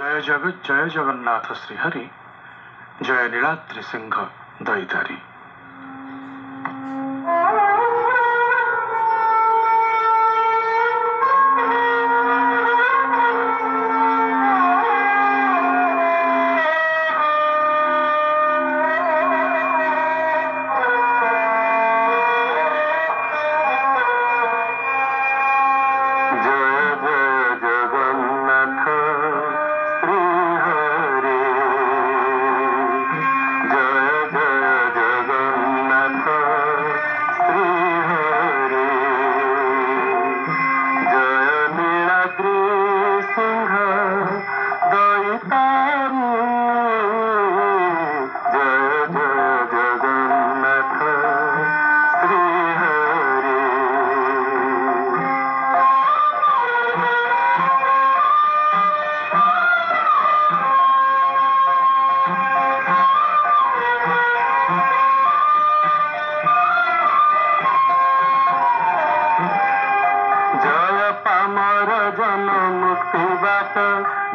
जय जगन्नाथ श्रीहरि जय नीलाद्रि सिंह दईदारी।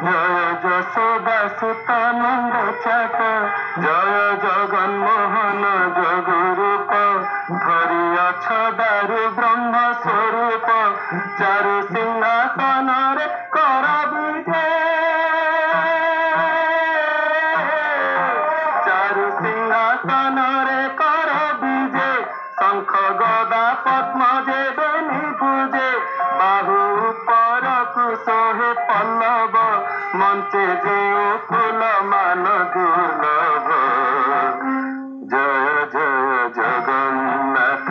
जय यशोदा सुतानंद छाक जय जगन मोहन जगरूप धरी अछ दारु ब्रह्म स्वरूप चारु सिंहासन रे कर विजे चारु सिंहासन रे कर विजे शंख गदा पद्म जेबे निभुजे बाहु सोहे पल्लव मंचे जे फूल मान दुर्लभ जय जय जगन्नाथ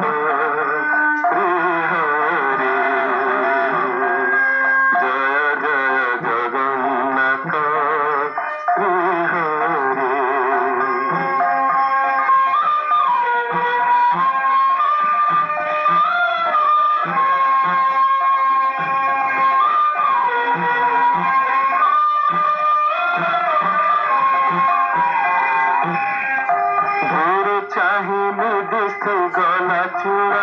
श्रीहरि जय जय जगन्नाथ श्रीहरि। गला चूड़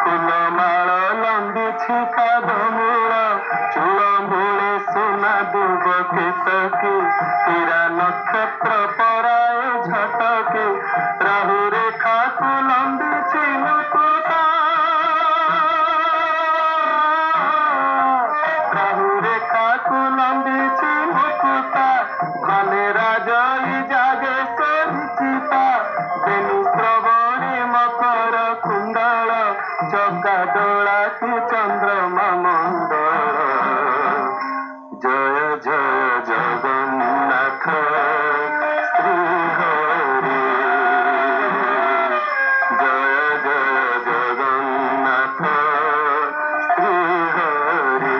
फूलमाल लंबी पादमूल चूड़ मूले सोना दुब केतकी हीरा नक्षत्र पराए झटके राहु रेखा को लंबी मुकुटा राहु रेखा को लंबी मुकुटा गले राजई जागे सोचिता बेनु श्रवणी मकर कुंडल चका डोला की चंद्रमा मंडल जय जय जगन्नाथ श्रीहरि जय जय जगन्नाथ श्रीहरि।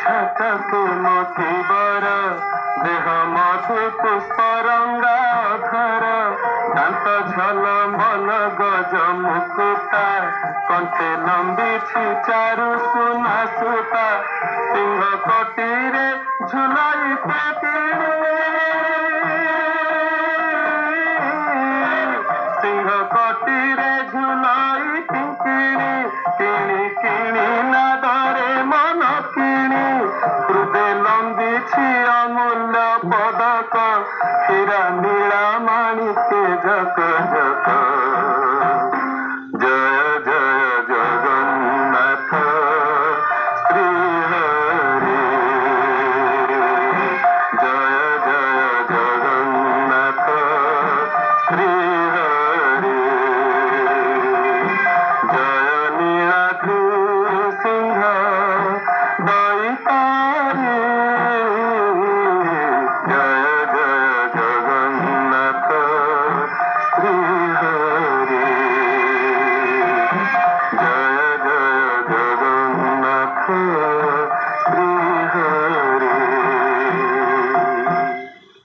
झटके मोती बर देह मधु पुष्प रंगा घर दांत झल मन गज मुकुटा कंठे लंबी चारु सुना सुता सिंह कोटीरे झुलाई सिंह कोटीरे झुलाई किणी किणी किणी नादरे मन किणी हृदय लंबी अमूल्य पदक हीरा नीला माणिके जक जक।